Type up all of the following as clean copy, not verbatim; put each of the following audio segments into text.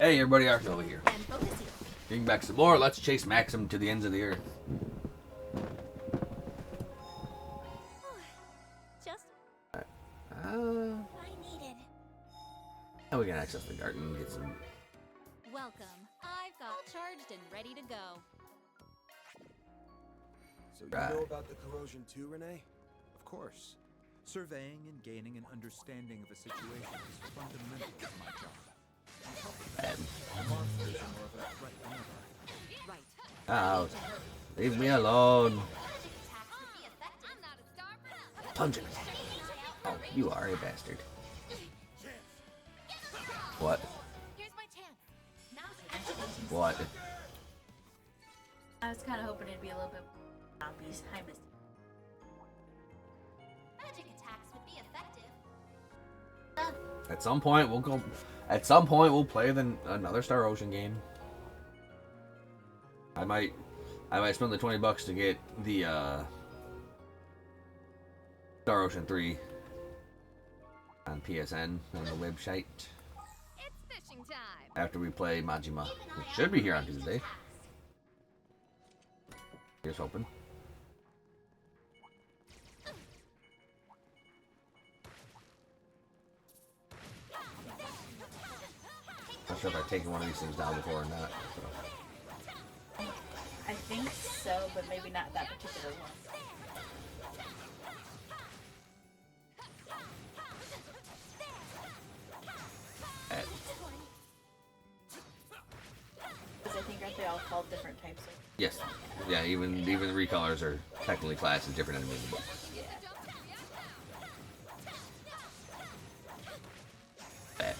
Hey everybody, Ark over here. And focus here. Bring back some more. Let's chase Maxim to the ends of the earth. Just Alright. what I needed. Now we can access the garden and get some. Welcome. I've got charged and ready to go. So you Right. know about the corrosion too, Renee? Of course. Surveying and gaining an understanding of a situation is fundamental to my job. Monsters are more of a threat than ever. Right. Ow. Leave me alone. Punch him. Oh, you are a bastard. What? Here's my chance. What? I was kind of hoping it'd be a little bit zombies. I missed Magic attacks would be effective. At some point we'll go. At some point we'll play another Star Ocean game. I might spend the $20 to get the Star Ocean 3 on PSN on the website. It's fishing time. After we play Majima. It should be here on Tuesday. Here's hoping. Not sure if I've taken one of these things down before or not. So. I think so, but maybe not that particular one. Because I think aren't they all called different types of? Yes. Yeah, even the recolors are technically classed as different enemies. Yeah. Bad.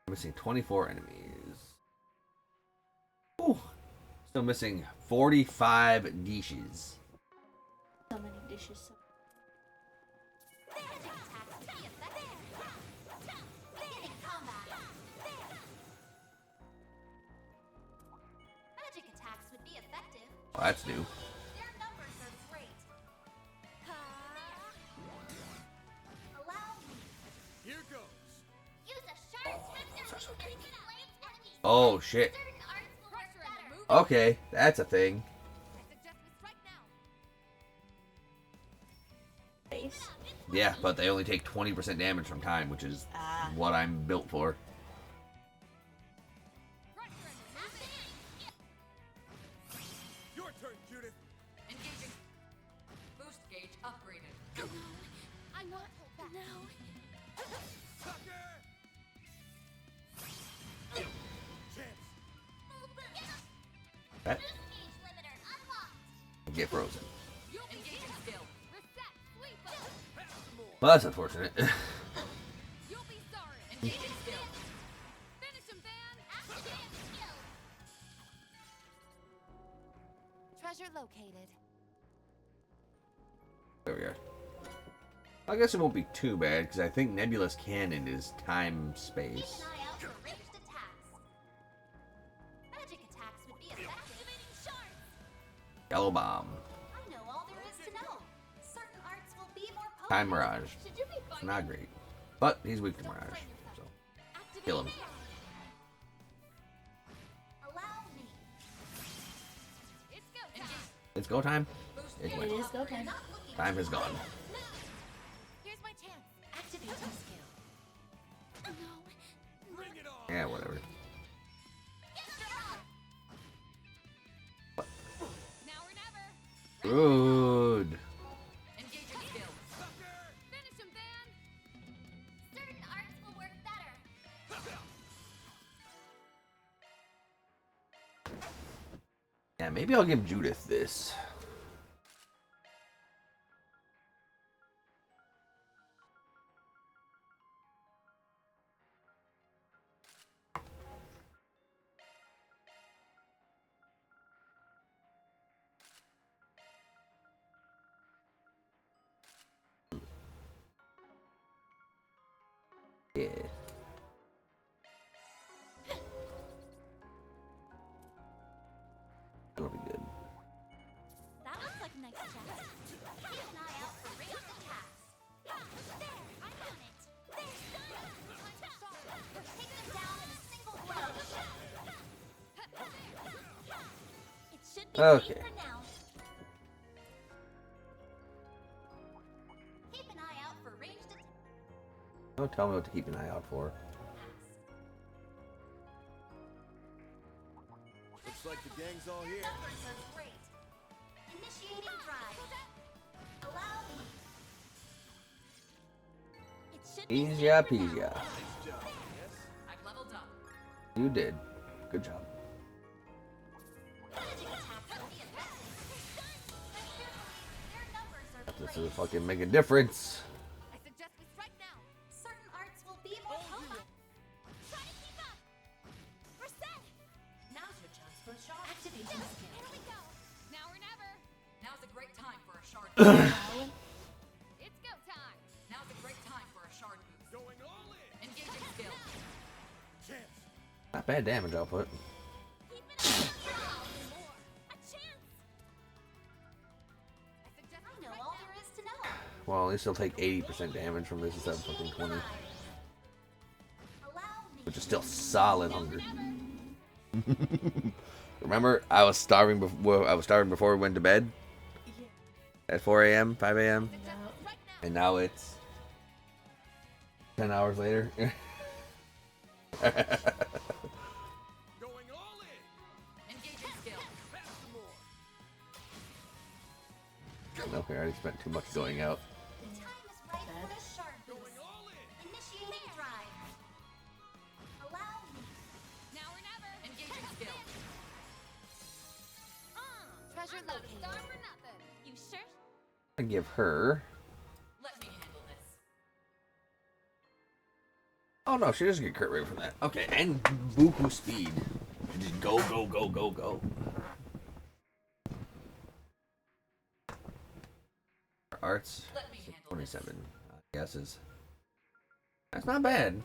Missing 24 enemies. Ooh. Still missing 45 dishes. So many dishes. Magic attacks would be effective. Beginning combat. Magic attacks would be effective. Oh, that's new. Their numbers are great. Allow me. Here goes. Use a sharp swim to enemies. Oh, shit. Certain arts will work better. Okay, that's a thing. I suggest we strike now. Face. Yeah, but they only take 20% damage from time, which is Ah. what I'm built for. Your turn, Judith. Engaging. Boost gauge upgraded. I'm not hold back. No. Sucker! Chance. That Gauge limiter unlocked. get frozen. Engaging skill. Reset. Sweep. Well, that's unfortunate. You'll be sorry. Engaging skill. Finish him, Van. Activate skill. Treasure located. There we are. I guess it won't be too bad, because I think Nebula's cannon is time-space. Keep an eye out for ranged attacks. Magic attacks would be effective. Activating shards. Yellow Bomb. I know all there is to know. Certain arts will be more potent. Time Mirage. Should you be fighting? Not great. But he's weak to Mirage. So, Activate kill him. now. Allow me. It's go time. It's go time. Boost It gauge. went. It is go time. Not looking. Time is gone. Here's my chance. Activating skill. No. Bring it on. Yeah, whatever. Now or never. Rude. Engaging skill. Finish him, Van. Certain arts will work better. Yeah, maybe I'll give Judith this. Yeah. That'll be good. That looks like a nice chest. Keep an eye out for Okay. For now. Keep an eye out for ranged attacks. Don't tell me what to keep an eye out for. Looks like the gang's all here. Numbers are great. Initiating drive. Allow me. It should be Easy safe for peasy. now. Nice job. Yes? I've leveled up. You did. Good job. Magic attacks will be effective. Their numbers are This great. is fucking make a difference. I suggest we strike now. Certain arts will be more potent. Try to keep up. We're set. Now's your chance for a shard. Activate the skill. Here we go. Now or never. Now's a great time for a shard. It's go time. Now's a great time for a shard boost. Going all in. Engaging skill. Chance. Not bad damage output. Keep it up. More. A chance. I suggest I know all there is to know. Well, at least he'll take 80% damage from this instead of fucking 20. Allow me. Which is still solid hunger. Remember, I was starving before we went to bed? At 4 a.m., 5 a.m. And now it's 10 hours later. Going all in. Engaging skill. Pass some more. Okay, I already spent too much going out. The time is right for the shard Going boost. all in. Initiating drive. Allow me. Now or never. Engaging skill. Treasure located. Star for nothing. You sure? I give her. Let me handle this. Oh no, she doesn't get crit rate from that. Okay, and buku speed. Just go, go, go, go, go. Arts Let me handle this. 27 guesses. That's not bad.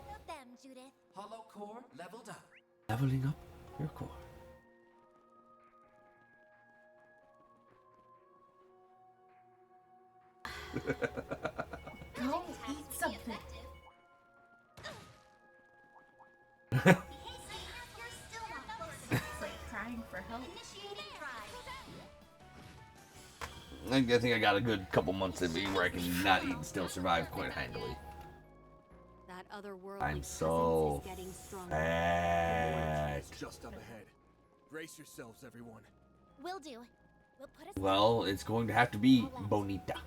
Not them, Judith. Hollow core leveled up. Leveling up your core. Go eat something. You're still not close enough. It's like crying for help. Initiating drive. I think I got a good couple months in me where I can not eat and still survive quite handily. That otherworldly I'm presence so is getting stronger. fat. It's just up ahead. Brace yourselves, everyone. Will do. We'll put us Well, it's going to have to be Bonita. Not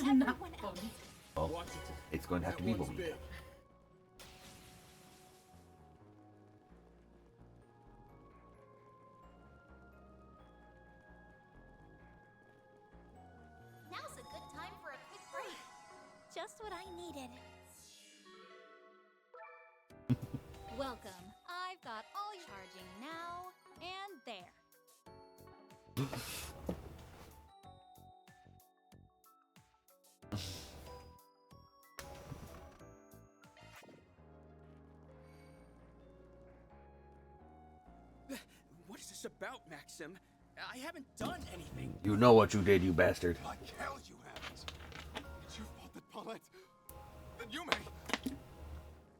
everyone else. funny. Well, Watch it. it's going to have to That be one's Bonita. big. Now's a good time for a quick break. Just what I needed. Welcome. I've got all your charging now and there. What is this about, Maxim? I haven't done anything. You know what you did, you bastard. Like hell you haven't. It's your fault that Paulette... That you may...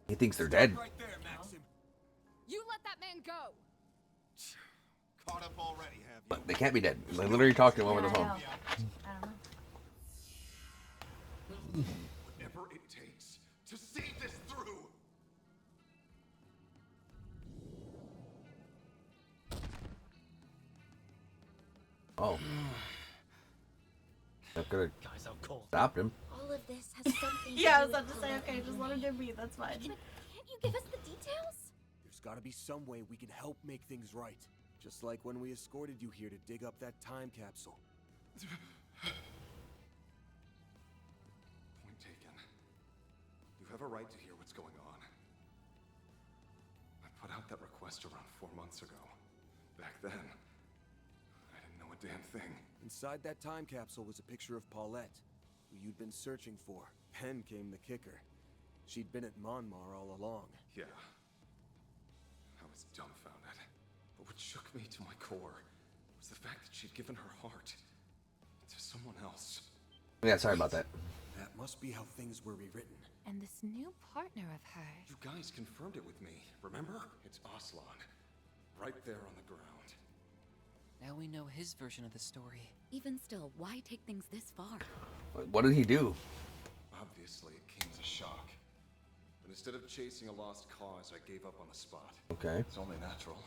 He thinks they're dead. Right there, Maxim. You let that man go. Caught up already, have you? But they can't be dead. They literally talked to him over the I phone. know. I don't know. Whatever it takes to see this through. Oh. That could have Guys out cold. stopped him. All of this has something Yeah, I to was do about to with say, Paulette okay, and just let him Julie. do me. That's fine. Can't you give us the details? There's gotta be some way we can help make things right. Just like when we escorted you here to dig up that time capsule. Point taken. You have a right to hear what's going on. I put out that request around 4 months ago. Back then, I didn't know a damn thing. Inside that time capsule was a picture of Paulette, who you'd been searching for. Then came the kicker. She'd been at Monmar all along. Yeah. I was dumbfounded. But what shook me to my core was the fact that she'd given her heart to someone else. Yeah, sorry about that. That must be how things were rewritten. And this new partner of hers. You guys confirmed it with me, remember? It's Aslan. Right there on the ground. Now we know his version of the story. Even still, why take things this far? What did he do? Obviously, it came as a shock. But instead of chasing a lost cause, I gave up on the spot. Okay. It's only natural.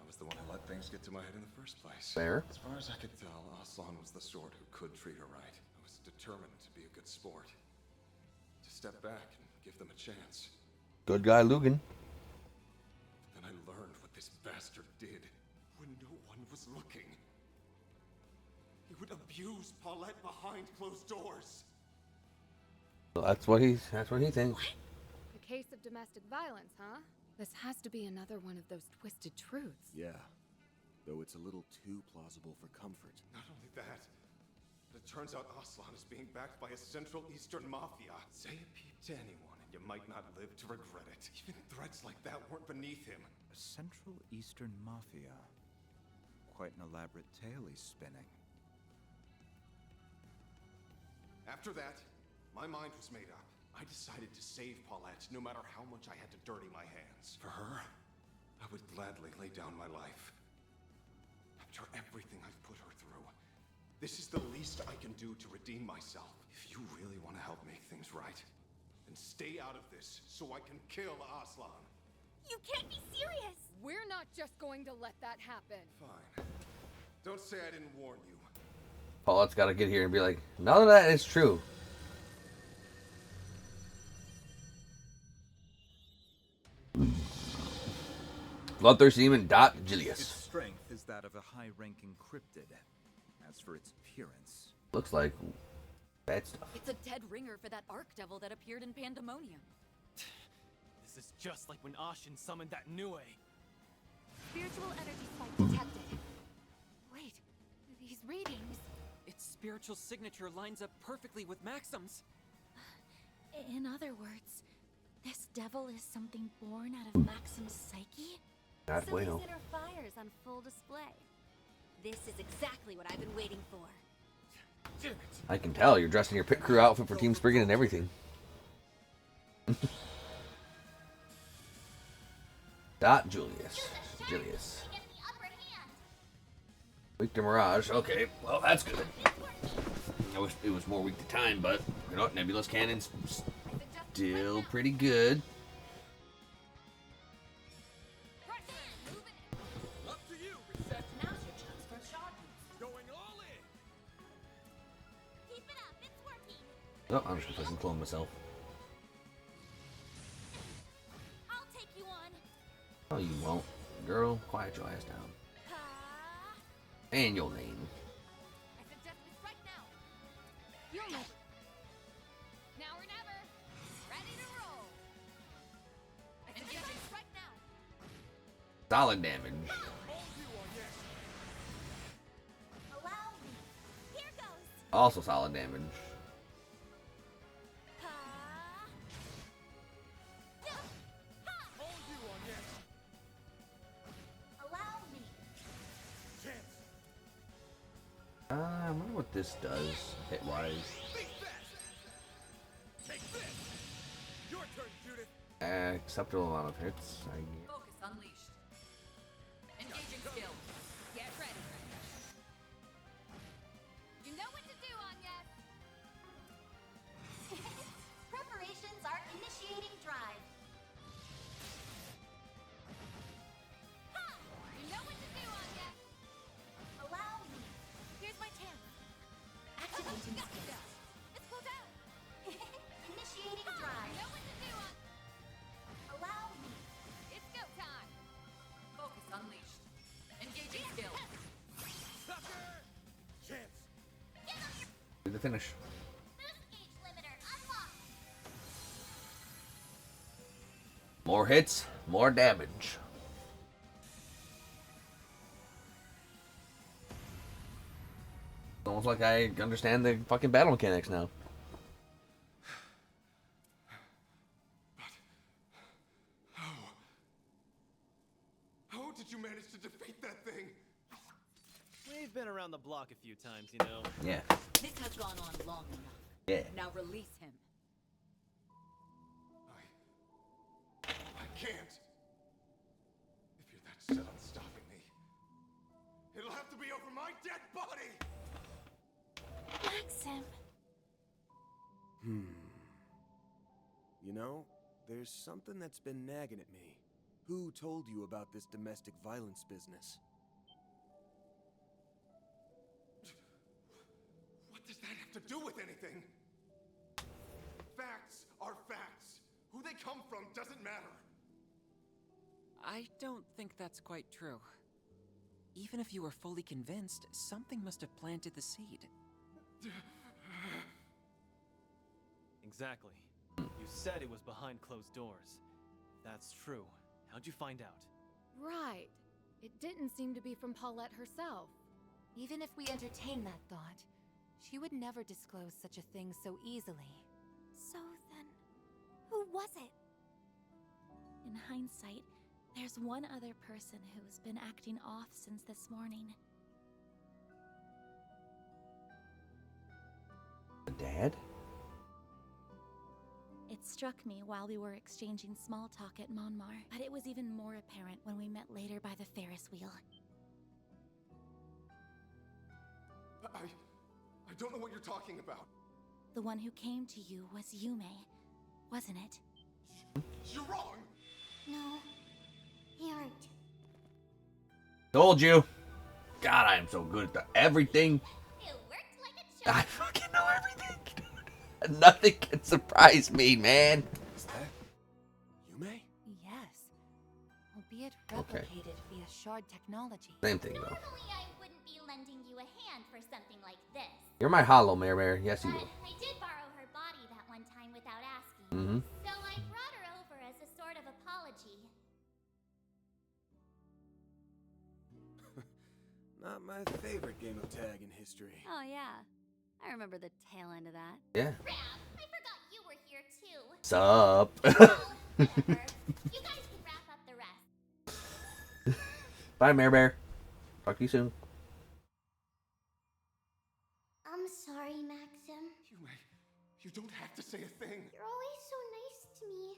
I was the one who let things get to my head in the first place. Fair. As far as I could tell, Aslan was the sort who could treat her right. I was determined to be a good sport. To step back and give them a chance. Good guy, Lugan. Then I learned what this bastard did when no one was looking. He would abuse Paulette behind closed doors. So that's what he thinks. A case of domestic violence, huh? This has to be another one of those twisted truths. Yeah. Though it's a little too plausible for comfort. Not only that, but it turns out Aslan is being backed by a Central Eastern mafia. Say a peep to anyone, and you might not live to regret it. Even threats like that weren't beneath him. A Central Eastern Mafia. Quite an elaborate tale he's spinning. After that, my mind was made up. I decided to save Paulette, no matter how much I had to dirty my hands. For her, I would gladly lay down my life. After everything I've put her through, this is the least I can do to redeem myself. If you really want to help make things right, then stay out of this so I can kill Aslan. You can't be serious! We're not just going to let that happen. Fine. Don't say I didn't warn you. Paulette's got to get here and be like, none of that is true. Bloodthirsty demon Dot Its Julius. strength is that of a high-ranking cryptid. As for its appearance, Looks like bad stuff. It's a dead ringer for that Archdevil that appeared in Pandemonium. This is just like when Ashen summoned that Nue. Spiritual energy spike detected. Wait, these readings. Its spiritual signature lines up perfectly with Maxim's. In other words, this devil is something born out of Maxim's psyche? Not So bueno. his inner fire's on full display. This is exactly what I've been waiting for. Damn it! I can tell you're dressed in your pit crew outfit for Team Spriggan and everything. Dot Julius. Julius. We get the upper hand. Weak to Mirage. Okay, well that's good. I wish it was more weak to time, but you know what? Nebulous Cannon's still pretty good. Up to you, Reset. Now's your chance for a shard boost. Going all in. Keep it up, it's working. Oh, I'm just gonna fucking clone myself. I'll take you on. Oh, you won't. Girl, quiet your ass down. And your name. I suggest we strike now. You'll never. Now or never. Ready to roll. I suggest we strike now. Solid damage. Allow me. Here goes. Also solid damage. Allow me. I wonder what this does, hit-wise. Take this. Your turn, Judith. Acceptable amount of hits. Focus unleashed. Engaging skill. Get ready. You know what to do, Anya. Preparations are initiating drive. You know what to do, Anya. Allow me. Here's my chance. Activating Gotcha. skill. Let's go down. Initiating You drive. know what to do, Anya. Allow me. It's go time. Focus unleashed. Engaging skill. Sucker. Chance. Do the finish. Boost gauge limiter unlocked. More hits, more damage. It's almost like I understand the fucking battle mechanics now. How did you manage to defeat that thing? We've been around the block a few times, you know. Yeah. This has gone on long enough. Yeah. Now release him. I can't. If you're that set on stopping me, it'll You know, there's something that's been nagging at me. Who told you about this domestic violence business? What does that have to do with anything? Facts are facts. Who they come from doesn't matter. I don't think that's quite true. Even if you were fully convinced, something must have planted the seed. Exactly. You said it was behind closed doors. If that's true, how'd you find out? Right. It didn't seem to be from Paulette herself. Even if we entertain that thought, she would never disclose such a thing so easily. So then, who was it? In hindsight, there's one other person who's been acting off since this morning. Dad? It struck me while we were exchanging small talk at Monmar, but it was even more apparent when we met later by the Ferris wheel. I don't know what you're talking about. The one who came to you was Yume, wasn't it? You're wrong! No, you aren't. Told you. God, I am so good at everything. It worked like a I fucking know everything, dude. Nothing can surprise me, man. Is that Yume? Yes. Albeit Okay. replicated via shard technology. Same thing, though. Normally I wouldn't be lending you a hand for something like this. You're my hollow, Mare. Yes, you But will. I did borrow her body that one time without asking. Mm-hmm. So I brought her over as a sort of apology. Not my favorite game of tag in history. Oh, yeah. I remember the tail end of that. Yeah. Rab, I forgot you were here too. Sup? Whatever. You guys can wrap up the rest. Bye, Mare. Talk to you soon. I'm sorry, Maxim. You don't have to say a thing. You're always so nice to me.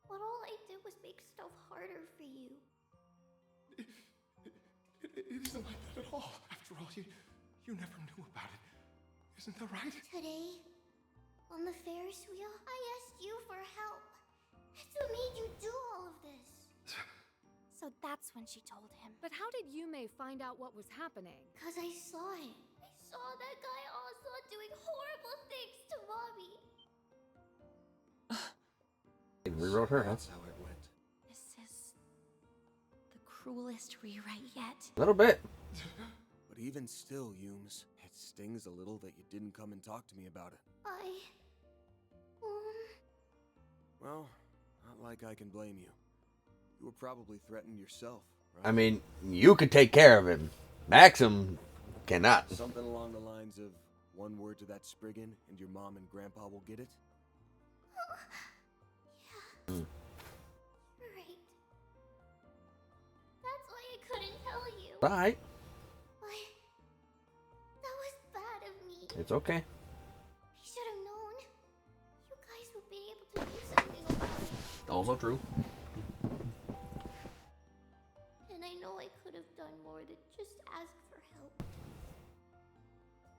But all I did was make stuff harder for you. It isn't like that at all. After all, you never knew about it. Isn't that right? Today, on the Ferris wheel, I asked you for help. That's what made you do all of this. So that's when she told him. But how did Yume find out what was happening? Because I saw it. I saw that guy Oslo doing horrible things to Mommy. It rewrote her, huh? That's how it went. This is the cruelest rewrite yet. A little bit. But even still, Yumes, it stings a little that you didn't come and talk to me about it. Well, not like I can blame you. You were probably threatened yourself, right? I mean, you could take care of him. Maxim cannot. Something along the lines of one word to that Spriggan and your mom and grandpa will get it? Yeah. Right. That's why I couldn't tell you. Bye. But that was bad of me. It's okay. I should have known. You guys would be able to do something about it. Also true. And I know I could have done more than just ask for help.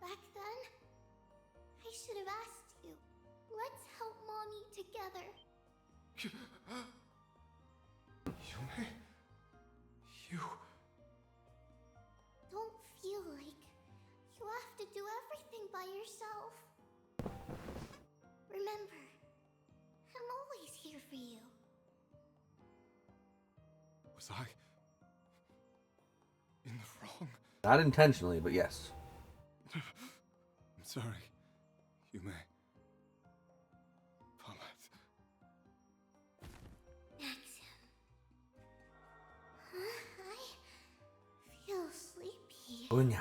Back then, I should have asked you. Let's help Mommy together. Yume? You... Don't feel like you have to do everything by yourself. Remember, I'm always here for you. Was I... in the wrong? Not intentionally, but yes. I'm sorry, Yume. Paulette. Maxim. I feel sleepy. Good night.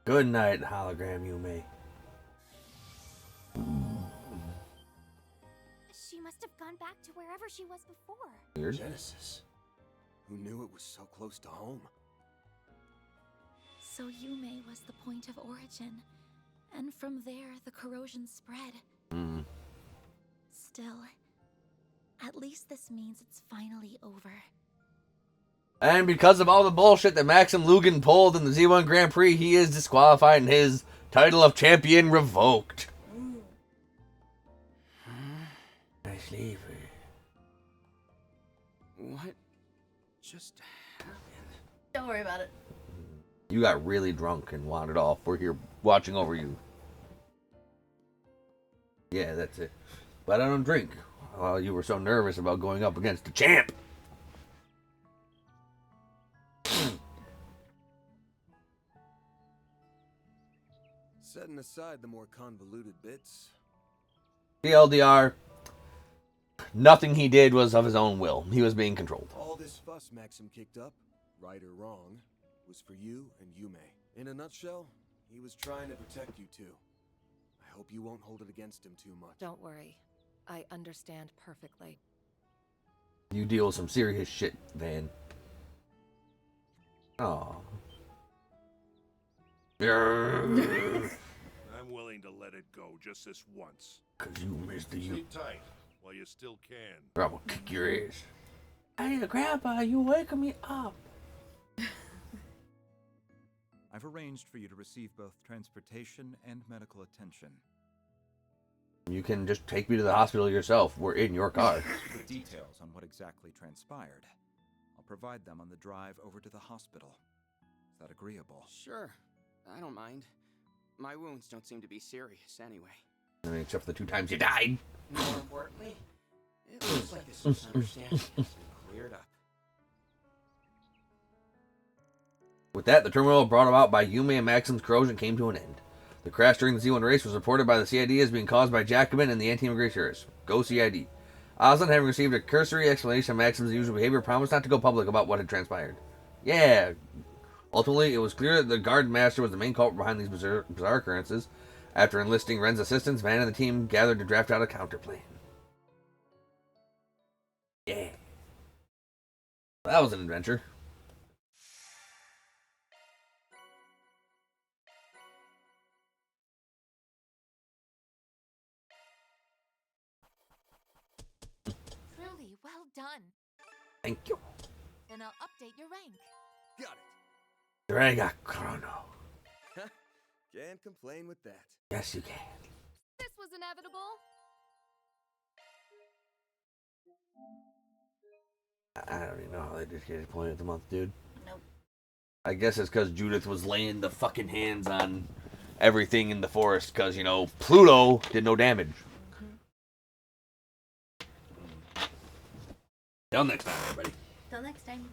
Good night, hologram Yume. She must have gone back to wherever she was before. Weird. Genesis. Who knew it was so close to home? So Yume was the point of origin, and from there the corrosion spread. Hmm. Still, at least this means it's finally over. And because of all the bullshit that Maxim Lugan pulled in the Z1 Grand Prix, he is disqualified and his title of champion revoked. Ooh. just happen? Don't worry about it. You got really drunk and wandered off. We're here watching over you. Yeah, that's it. But I don't drink. Well, you were so nervous about going up against the champ. Setting aside the more convoluted bits, TLDR, nothing he did was of his own will. He was being controlled. all this fuss Maxim kicked up, right or wrong, was for you and Yume. In a nutshell, he was trying to protect you two. I hope you won't hold it against him too much. Don't worry. I understand perfectly. You deal with some serious shit, Van. Aw. I'm willing to let it go just this once. Cause you missed the you. Sleep tight while you still can. Or I'm gonna kick your ass. Hey, Grandpa, you waking me up. I've arranged for you to receive both transportation and medical attention. You can just take me to the hospital yourself. We're in your car. The details on what exactly transpired, I'll provide them on the drive over to the hospital. Is that agreeable? Sure. I don't mind. My wounds don't seem to be serious anyway. I mean, except for the 2 times you died. More importantly, it looks like this misunderstanding has been cleared up. With that, the turmoil brought about by Yume and Maxim's corrosion came to an end. The crash during the Z1 race was reported by the CID as being caused by Jacobin and the anti-immigration. Go CID. Aslan, having received a cursory explanation of Maxim's usual behavior, promised not to go public about what had transpired. Yeah. Ultimately, it was clear that the guard master was the main culprit behind these bizarre occurrences. After enlisting Ren's assistance, Van and the team gathered to draft out a counterplan. Yeah. That was an adventure. Truly, well done. Thank you. Then I'll update your rank. Got it. Draga Chrono. Can't complain with that. Yes, you can. This was inevitable. I don't even know how they just get a point of the month, dude. Nope. I guess it's because Judith was laying the fucking hands on everything in the forest because, you know, Pluto did no damage. Till next time, everybody. Till next time.